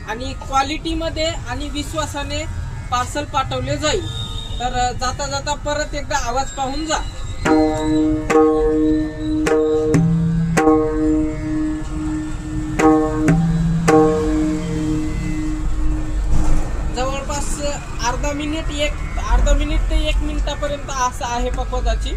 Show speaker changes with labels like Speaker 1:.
Speaker 1: आणि क्वालिटीमध्ये आणि विश्वासाने पार्सल पाठवले जाईल। तर जाता जाता परत एकदा आवाज पाहून जा। जवळपास अर्धा मिनिट ते 1 मिनिटापर्यंत असं आहे पक्वताची।